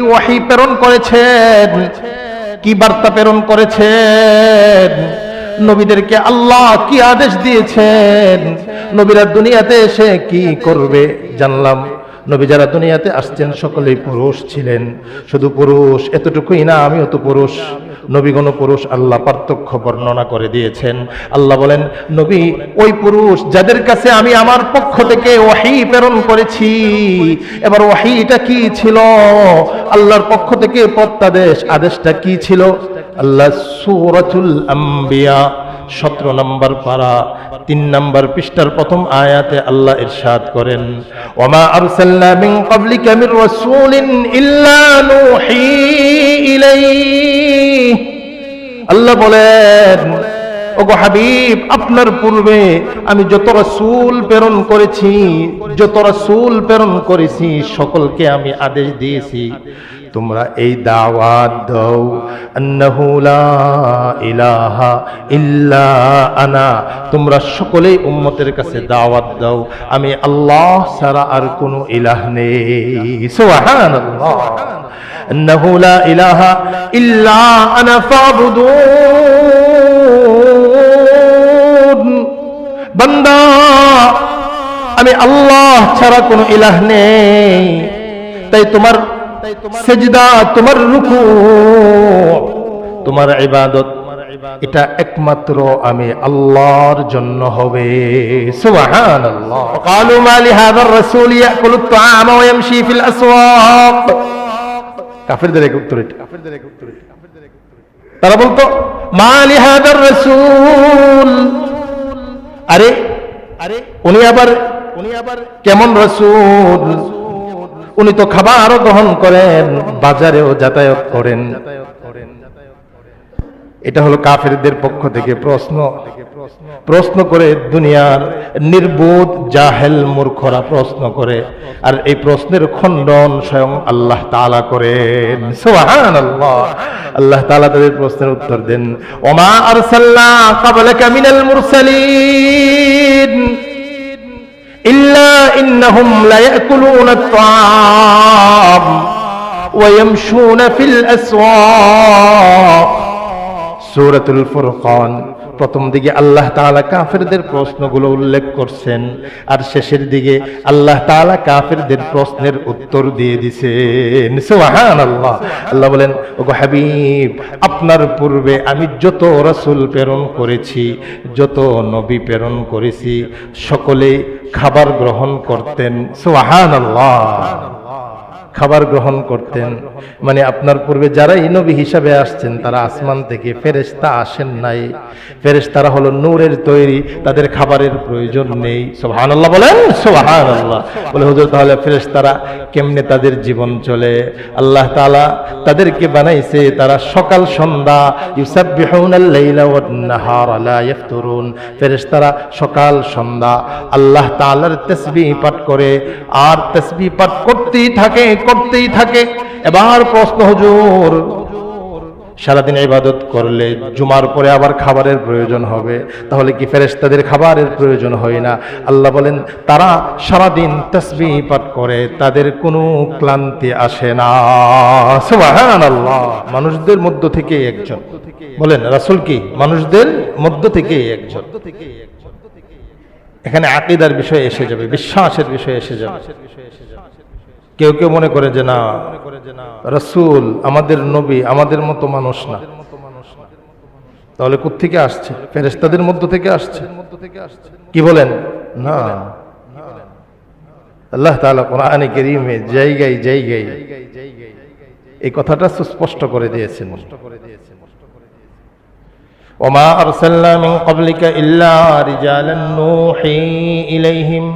ওয়াহী প্রেরণ করেছেন, কি বার্তা প্রেরণ করেছেন, নবীদেরকে আল্লাহ কি আদেশ দিয়েছেন, নবীরা দুনিয়াতে এসে কি করবে জানলাম। নবী যারা দুনিয়াতে আসছেন সকলেই পুরুষ ছিলেন, শুধু পুরুষ এতটুকুই না, আমিও তো পুরুষ। নবীগণ পুরুষ, আল্লাহ পার্থক্য বর্ণনা করে দিয়েছেন। আল্লাহ বলেন, নবী ওই পুরুষ যাদের কাছে আমি আমার পক্ষ থেকে ওয়াহী প্রেরণ করেছি। এবার ওয়াহীটা কি ছিল? আল্লাহর পক্ষ থেকে প্রত্যাদেশ, আদেশটা কি ছিল? আল্লাহ সূরাতুল আম্বিয়া 17 নম্বর পারা 3 নম্বর পৃষ্ঠার প্রথম আয়াতে আল্লাহ ইরশাদ করেন, ওমা আরসালনা মিন ক্বাবলিকা মির রাসূলিন ইল্লা নূহী ইলাইহি। আল্লাহ বলেন, ওগো হাবিব, আপনার পূর্বে আমি যত রাসূল প্রেরণ করেছি সকলকে আমি আদেশ দিয়েছি, তোমরা এই দাওয়াত দাও, আন্নাহু লা ইলাহা ইল্লা আনা। তোমরা সকলেই উম্মতের কাছে দাওয়াত দাও, আমি আল্লাহ ছাড়া আর কোনো ইলাহ নেই। সুবহানাল্লাহ। আন্নাহু লা ইলাহা ইল্লা আনা ফাবুদুন। বান্দা, আমি আল্লাহ ছাড়া কোনো ইলাহ নেই, তাই তোমার সেজদা, তোমার রুকু, তোমার ইবাদত এটা একমাত্র আমি আল্লাহর জন্য হবে। সুবহানাল্লাহ। ক্বালু মা লিহাযার রাসূল ইয়াকুলু আত-তাআমা ওয়া ইয়ামশি ফিল আসওয়াক। কাফিরদের এক উত্তর এটা। তারা বলতো, মা লিহাযার রাসূল, আরে উনি আবার কেমন রাসূল? উনি তো খাবারও গ্রহণ করেন, বাজারেও যাতায়াত করেন। এটা হলো কাফেরদের পক্ষ থেকে প্রশ্ন করে, দুনিয়ার নির্বোধ জাহেল মূর্খরা প্রশ্ন করে, আর এই প্রশ্নের খণ্ডন স্বয়ং আল্লাহ তাআলা করেন। সুবহানাল্লাহ। আল্লাহ তাআলা তাদের প্রশ্নের উত্তর দেন, ওমা আরসালনা ক্বাবলাকা মিনাল মুরসালিন ইল্লা ইন্নাহুম লায়াকুলুনা আত-তাআম ওয়া ইয়ামশুনা ফিল আসওয়াক। সূরাতুল ফুরকান প্রথম দিকে আল্লাহ তাআলা কাফেরদের প্রশ্নগুলো উল্লেখ করছেন, আর শেষের দিকে আল্লাহ তাআলা কাফেরদের প্রশ্নের উত্তর দিয়ে দিয়েছেন। সুবহানাল্লাহ। আল্লাহ বলেন, ওগো হাবিব, আপনার পূর্বে আমি যত রাসূল প্রেরণ করেছি, যত নবী প্রেরণ করেছি, সকলে খাবার গ্রহণ করতেন। সুবহানাল্লাহ। খাবার গ্রহণ করতেন, মানে আপনার পূর্বে যারা নবী হিসাবে আসছেন তারা আসমান থেকে, ফেরেশতা আসেন নাই। ফেরেশতারা হলো নূরের তৈরি, তাদের খাবারের প্রয়োজন নেই। সুবহানাল্লাহ বলেন। সুবহানাল্লাহ। বলে, হুজুর তাহলে ফেরেশতারা কেমনে তাদের জীবন চলে? আল্লাহ তাআলা তাদেরকে বানাইছে, তারা সকাল সন্ধ্যা ইউসাব্বিহুনাল লাইলা ওয়ান নাহারা লা ইফতুরুন। ফেরেশতারা সকাল সন্ধ্যা আল্লাহ তাআলার তাসবিহ পাঠ করে, আর তাসবিহ পাঠ করতেই থাকে। এবার প্রশ্ন, হুজুর সারাদিন ইবাদত করলে জুমার পরে আবার খাবারের প্রয়োজন হবে, তাহলে কি ফেরেশতাদের খাবারের প্রয়োজন হয় না? আল্লাহ বলেন, তারা সারাদিন তাসবিহ পাঠ করে, তাদের কোনো ক্লান্তি আসে না। সুবহানাল্লাহ। মানুষদের মধ্য থেকে একজন, বলেন রাসূল কি মানুষদের মধ্য থেকে একজন? এখানে আকীদার বিষয় এসে যাবে, বিশ্বাসের বিষয় এসে যাবে। কেউ কেউ মনে করে যে না, রাসূল আমাদের নবী আমাদের মতো মানুষ না, তাহলে কোত্থেকে আসছে? ফেরেশতাদের মধ্য থেকে আসছে। কি বলেন? না, আল্লাহ তাআলা কোরআনে কারীমে জায়গায় জায়গায় এই কথাটা সুস্পষ্ট করে দিয়েছেন। ওমা আরসালনা মিন ক্বাবলিকা ইল্লা রিজালান নূহি ইলাইহিম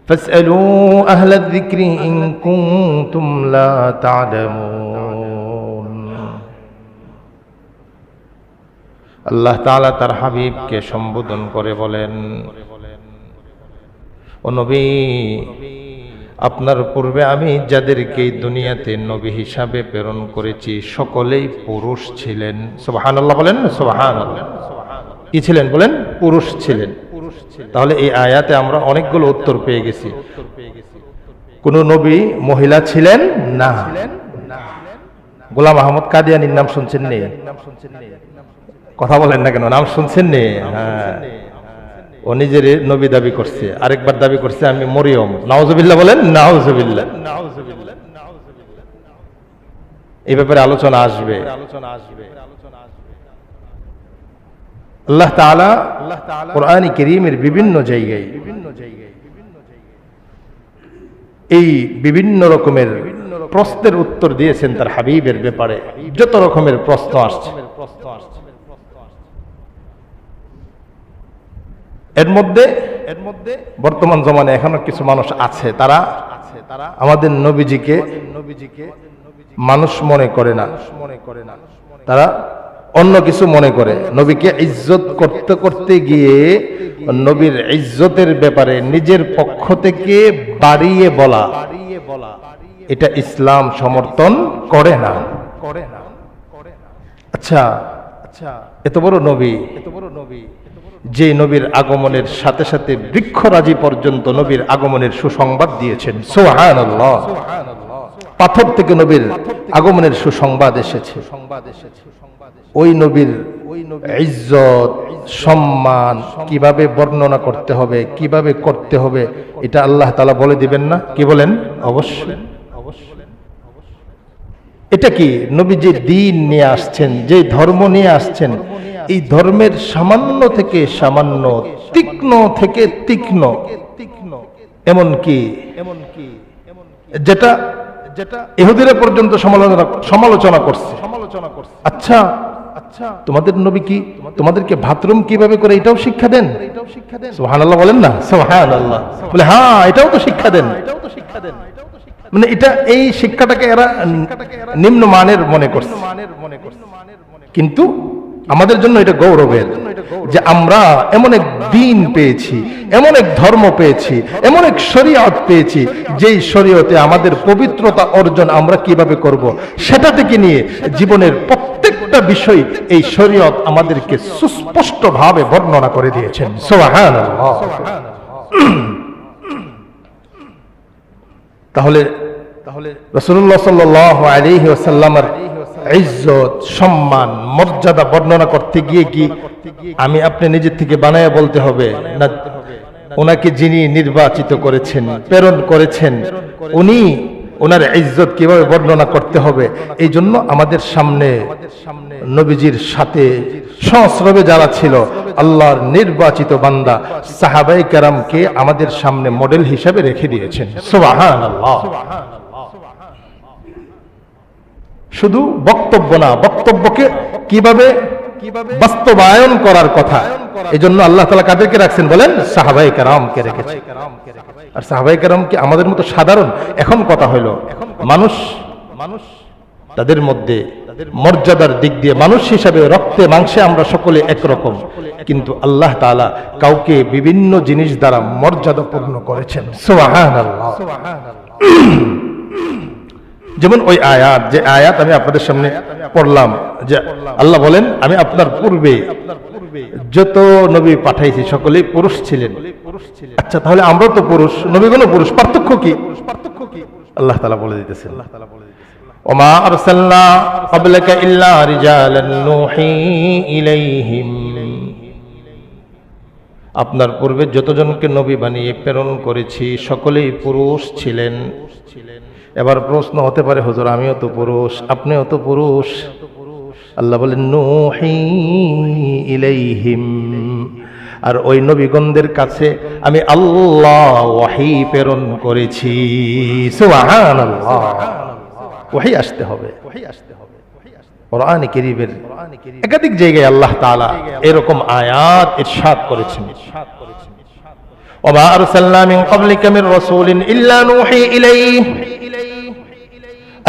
فاسألوا أهل الذكر إن كنتم لا تعلمون। আল্লাহ তাআলা তার হাবিবকে সম্বোধন করে বলেন, ও নবী, আপনার পূর্বে আমি যাদেরকে দুনিয়াতে নবী হিসাবে প্রেরণ করেছি সকলেই পুরুষ ছিলেন। সুবহানাল্লাহ বলেন। সুবহানাল্লাহ। কি ছিলেন বলেন? পুরুষ ছিলেন। তাহলে এই আয়াতে আমরা অনেকগুলো উত্তর পেয়ে গেছি। কোন নবী মহিলা ছিলেন না। গোলাম আহমদ কাদিয়ানীর নাম শুনছেন নি? কথা বলেন না কেন? নাম শুনছেন নি? হ্যাঁ, ও নিজের নবী দাবি করছে, আরেকবার দাবি করছে আমি মরিয়ম। নাউজুবিল্লাহ বলেন, নাউজুবিল্লাহ। এই ব্যাপারে আলোচনা আসবে। আল্লাহ তাআলা কোরআন কারীমের বিভিন্ন জায়গায় এই বিভিন্ন রকমের প্রশ্নের উত্তর দিয়েছেন তার হাবিবের ব্যাপারে। যত রকমের প্রশ্ন আসছে, এর মধ্যে বর্তমান জমানায় এখনো কিছু মানুষ আছে, তারা আমাদের নবীজিকে মানুষ মনে করে না, তারা অন্য কিছু মনে করে। নবীকে ইজ্জত করতে করতে গিয়ে নবীর ইজ্জতের ব্যাপারে নিজের পক্ষ থেকে বাড়িয়ে বলা, এটা ইসলাম সমর্থন করে না। আচ্ছা, এত বড় নবী, যে নবীর আগমনের সাথে সাথে বৃক্ষরাজি পর্যন্ত নবীর আগমনের সুসংবাদ দিয়েছেন। সুবহানাল্লাহ। পাথর থেকে নবীর আগমনের সুসংবাদ এসেছে। ওই নবীর ইজ্জত সম্মান কিভাবে বর্ণনা করতে হবে, কিভাবে করতে হবে, এটা আল্লাহ তাআলা বলে দিবেন না? কি বলেন? অবশ্যই। এটা কি নবী যে দ্বীন নিয়ে আসছেন, যে ধর্ম নিয়ে আসছেন, এই ধর্মের সামান্য থেকে সামান্য, তীক্ষ্ণ থেকে তীক্ষ্ণ, এমনকি যেটা ইহুদিরা পর্যন্ত সমালোচনা করছে। আচ্ছা, তোমাদের নবী কি তোমাদেরকে বাথরুম কিভাবে করে এটাও শিক্ষা দেন? সুবহানাল্লাহ বলেন না? সুবহানাল্লাহ বলে হ্যাঁ, এটাও তো শিক্ষা দেন। মানে এটা, এই শিক্ষাটাকে এরা নিম্নমানের মনে করছে। কিন্তু আমাদের জন্য এটা গৌরবের যে আমরা এমন এক দ্বীন পেয়েছি, এমন এক ধর্ম পেয়েছি, এমন এক শরীয়ত পেয়েছি, যেই শরীয়তে আমাদের পবিত্রতা অর্জন আমরা কিভাবে করব সেটা থেকে নিয়ে জীবনের প্রত্যেকটা বিষয় এই শরীয়ত আমাদেরকে সুস্পষ্টভাবে বর্ণনা করে দিয়েছেন। সুবহানাল্লাহ। তাহলে রাসূলুল্লাহ সাল্লাল্লাহু আলাইহি ওয়াসাল্লামের ইজ্জত, সম্মান, মর্যাদা বর্ণনা করতে গিয়ে কি আমি আপনি নিজের থেকে বানায়া বলতে হবে না? ওনাকে যিনি নির্বাচিত করেছেন, প্রেরণ করেছেন, উনি ওনার ইজ্জত কিভাবে বর্ণনা করতে হবে, এই জন্য আমাদের সামনে নবীজির সাথে সহস্রবে যারা ছিল আল্লাহর নির্বাচিত বান্দা সাহাবায়ে কেরামকে আমাদের সামনে মডেল হিসেবে রেখে দিয়েছেন। সুবহানাল্লাহ। শুধু বক্তব্য না, বক্তব্যকে কিভাবে বাস্তবায়ন করার কথা, এজন্য আল্লাহ তাআলা কাদেরকে রাখছেন বলেন? সাহাবায়ে কেরামকে রেখেছেন। আর সাহাবায়ে কেরাম কি আমাদের মতো সাধারণ? এখন কথা হলো, মানুষ তাদের মধ্যে মর্যাদার দিক দিয়ে মানুষ হিসাবে রক্তে মাংসে আমরা সকলে একরকম, কিন্তু আল্লাহ তাআলা কাউকে বিভিন্ন জিনিস দ্বারা মর্যাদাপূর্ণ করেছেন। সুবহানাল্লাহ। যেমন ওই আয়াত, যে আয়াত আমি আপনাদের সামনে পড়লাম, যে আল্লাহ বলেন আমি আপনার পূর্বে যত নবী পাঠাইছি সকলেই পুরুষ ছিলেন। আচ্ছা, তাহলে আমরা তো পুরুষ, নবীগণও পুরুষ, পার্থক্য কি? আল্লাহ তাআলা বলে দিতেছেন, ওমা আরসালনা ক্বাবলাকা ইল্লা রিজালান নূহি ইলাইহিম। আপনার পূর্বে যতজনকে নবী বানিয়ে প্রেরণ করেছি সকলেই পুরুষ ছিলেন। এবার প্রশ্ন হতে পারে, হুজুর আমিও তো পুরুষ, আপনিও তো পুরুষ। আল্লাহ বলেন নূহি ইলাইহিম, আর ওই নবীগণদের কাছে আমি আল্লাহ ওহী প্রেরণ করেছি। সুবহানাল্লাহ। ওহী আসতে হবে। কোরআনে কারীমের একাধিক জায়গায় আল্লাহ তাআলা এরকম আয়াত ইরশাদ করেছেন, ওমা আরসালনা মিন ক্বাবলিকা মির রাসূলিন ইল্লা নূহি ইলাইহি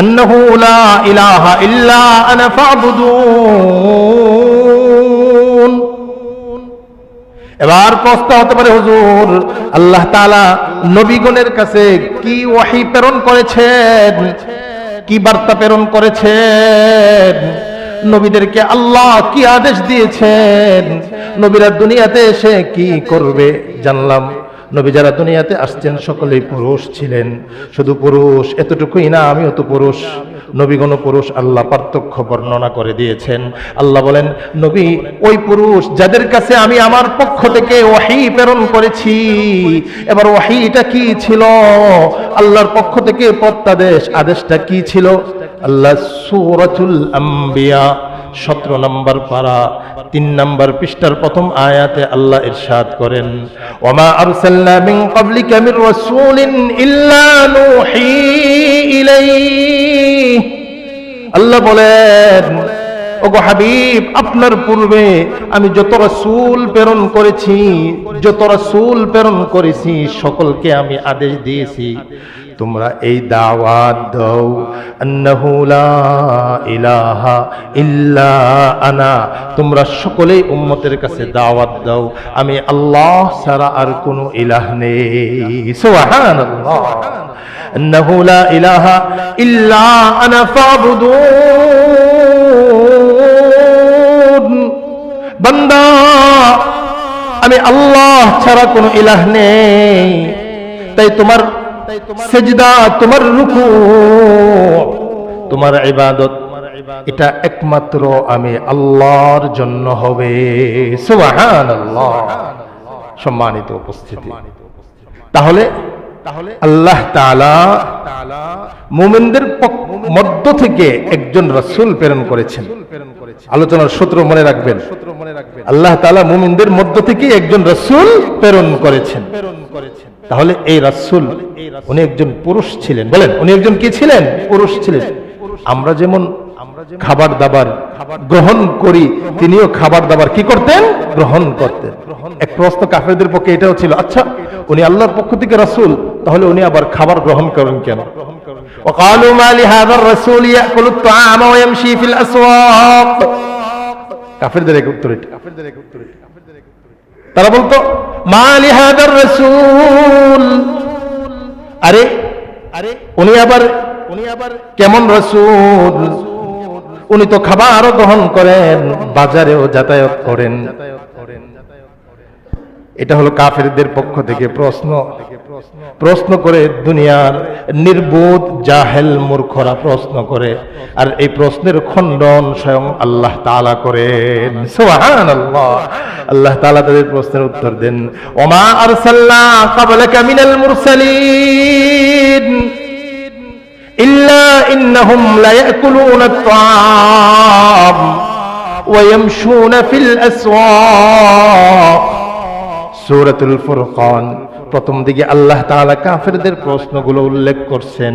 আন্নাহু লা ইলাহা ইল্লা আনা ফা'বুদুন। এবার প্রশ্ন হতে পারে, হুজুর আল্লাহ তাআলা নবীগণের কাছে কি ওহী প্রেরণ করেছেন, কি বার্তা প্রেরণ করেছেন, নবীদেরকে আল্লাহ কি আদেশ দিয়েছেন, নবীরা দুনিয়াতে এসে কি করবে জানলাম, নবী যারা দুনিয়াতে আসছেন সকলেই পুরুষ ছিলেন, শুধু পুরুষ এতটুকুই না, আমিও তো পুরুষ। নবীগণ পুরুষ, আল্লাহ পার্থক্য বর্ণনা করে দিয়েছেন। আল্লাহ বলেন, নবী ওই পুরুষ যাদের কাছে আমি আমার পক্ষ থেকে ওহী প্রেরণ করেছি। এবার ওহীটা কি ছিল? আল্লাহর পক্ষ থেকে প্রত্যাদেশ, আদেশটা কি ছিল? আল্লাহ সূরাতুল আম্বিয়া 17 নম্বর পারা 3 নম্বর পৃষ্ঠার প্রথম আয়াতে আল্লাহ ইরশাদ করেন, ওয়ামা আরসালনা মিন ক্বাবলিকা মির রাসূলিন ইল্লা নূহী ইলাইহি। আল্লাহ বলেন, ওগো হাবিব, আপনার পূর্বে আমি যত রাসূল প্রেরণ করেছি সকলকে আমি আদেশ দিয়েছি, তোমরা এই দাওয়াত দাও, আন্নাহু লা ইলাহা ইল্লা আনা। তোমরা সকলেই উম্মতের কাছে দাওয়াত দাও, আমি আল্লাহ ছাড়া আর কোনো ইলাহ নেই। সুবহানাল্লাহ। আন্নাহু লা ইলাহা ইল্লা আনা ফাবুদুন। বান্দা, আমি আল্লাহ ছাড়া কোনো ইলাহ নেই, তাই তোমার সেজদা, তোমার রুকু, তোমার ইবাদত, এটা একমাত্র আমি আল্লাহর জন্য হবে। সুবহানাল্লাহ। সম্মানিত উপস্থিতি, তাহলে আল্লাহ তাআলা মুমিনদের মধ্য থেকে একজন রাসূল প্রেরণ করেছেন। আলোচনার সূত্র মনে রাখবেন, আল্লাহ তাআলা মুমিনদের মধ্য থেকে একজন রাসূল প্রেরণ করেছেন। তাহলে এই রাসূল উনি একজন পুরুষ ছিলেন। বলেন, উনি একজন কি ছিলেন? পুরুষ ছিলেন। আমরা যেমন খাবার দাবার গ্রহণ করি, তিনিও খাবার দাবার কি করতেন? গ্রহণ করতেন। এক প্রশ্ন কাফেরদের পক্ষে এটাও ছিল, আচ্ছা উনি আল্লাহর পক্ষ থেকে রাসূল, তাহলে উনি আবার খাবার গ্রহণ করেন কেন? وقالوا ما لهذا الرسول يأكل الطعام ويمشي في الأسواق। কাফেরদের এক উত্তর এটা। তারা বলতো, মা লিহাদার রাসূল, আরে উনি আবার কেমন রাসূল? উনি তো খাবারও গ্রহণ করেন, বাজারেও যাতায়াত করেন। এটা হলো কাফেরদের পক্ষ থেকে প্রশ্ন করে, দুনিয়ার নির্বোধ জাহেল মূর্খরা প্রশ্ন করে, আর এই প্রশ্নের খণ্ডন স্বয়ং আল্লাহ তাআলা করেন। সুবহানাল্লাহ। আল্লাহ তাআলা তাদের প্রশ্নের উত্তর দেন, ওমা আরসালনা ক্বাবলাকা মিনাল মুরসালিন ইল্লা ইন্নাহুম লায়াকুলুনা আত-তা'আম ওয়া ইয়ামশুনা ফিল আসওয়াক। সূরাতুল ফুরকান প্রথম দিকে আল্লাহ তাআলা কাফেরদের প্রশ্নগুলো উল্লেখ করছেন,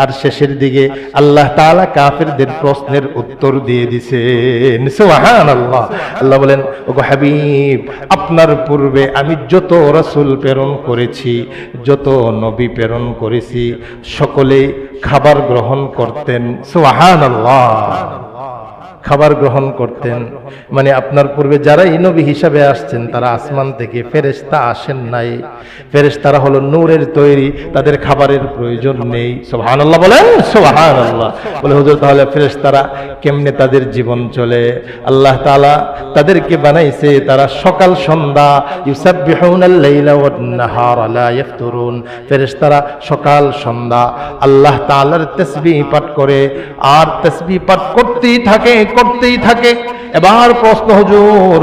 আর শেষের দিকে আল্লাহ তাআলা কাফেরদের প্রশ্নের উত্তর দিয়ে দিয়েছেন। সুবহানাল্লাহ। আল্লাহ বলেন, ওগো হাবিব, আপনার পূর্বে আমি যত রাসূল প্রেরণ করেছি, যত নবী প্রেরণ করেছি, সকলেই খাবার গ্রহণ করতেন। সুবহানাল্লাহ। খাবার গ্রহণ করতেন মানে আপনার পূর্বে যারাই নবী হিসাবে আসছেন তারা আসমান থেকে ফেরেশতা আসেন নাই। ফেরেশতারা হলো নূরের তৈরি, তাদের খাবারের প্রয়োজন নেই। সুবহানাল্লাহ বলেন, সুবহানাল্লাহ। বলে হুজুর, তাহলে ফেরেশতারা কেমনে তাদের জীবন চলে? আল্লাহ তাআলা তাদেরকে বানাইছে, তারা সকাল সন্ধ্যা ইউসাব্বিহুনাল লাইলা ওয়ান নাহারা লা ইফতুরুন। ফেরেশতারা সকাল সন্ধ্যা আল্লাহ তাআলার তাসবিহ পাঠ করে, আর তাসবিহ পাঠ করতেই থাকে। এবার প্রশ্ন, হুজুর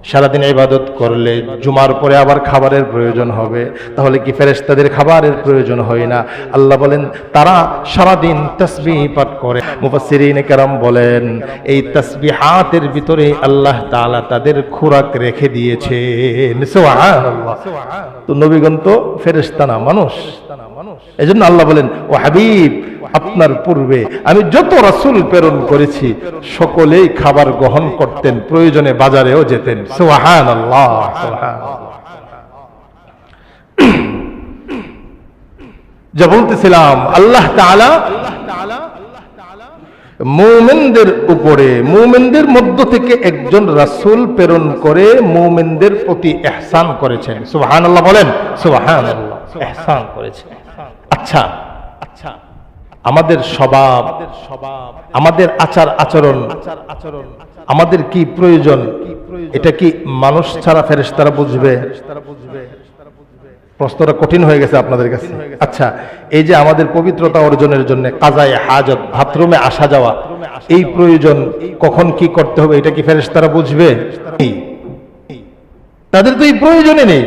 সারাদিন ইবাদত করলে জুমার পরে আবার খাবারের প্রয়োজন হবে, তাহলে কি ফেরেশতাদের খাবারের প্রয়োজন হয় না? আল্লাহ বলেন, তারা সারাদিন তাসবিহ পাঠ করে। মুফাসসিরিনে কেরাম বলেন, এই তাসবিহাতের ভিতরে আল্লাহ তাআলা তাদের খোরাক রেখে দিয়েছেন। সুবহানাল্লাহ। তো নবীগণ তো ফেরেশতা না, মানুষ। এজন্য আল্লাহ বলেন, ও হাবিব, আপনার পূর্বে আমি যত রাসূল প্রেরণ করেছি সকলেই খাবার গ্রহণ করতেন, প্রয়োজনে বাজারেও যেতেন। সুবহানাল্লাহ। যা বলতেছিলাম, আল্লাহ তাআলা মুমিনদের উপরে, মুমিনদের মধ্য থেকে একজন রাসূল প্রেরণ করে মুমিনদের প্রতি ইহসান করেছেন। সুবহানাল্লাহ বলেন, সুবহানাল্লাহ। ইহসান করেছেন। আচ্ছা, আমাদের স্বভাব, আমাদের আচার আচরণ, আমাদের কি প্রয়োজন, এটা কি মানুষ ছাড়া ফেরেশতারা বুঝবে? প্রশ্নটা কঠিন হয়ে গেছে আপনাদের কাছে। আচ্ছা, এই যে আমাদের পবিত্রতা অর্জনের জন্য কাজায়ে হাজত, বাথরুমে আসা যাওয়া, এই প্রয়োজন কখন কি করতে হবে, এটা কি ফেরেশতারা বুঝবে? তাদের তো এই প্রয়োজনই নেই।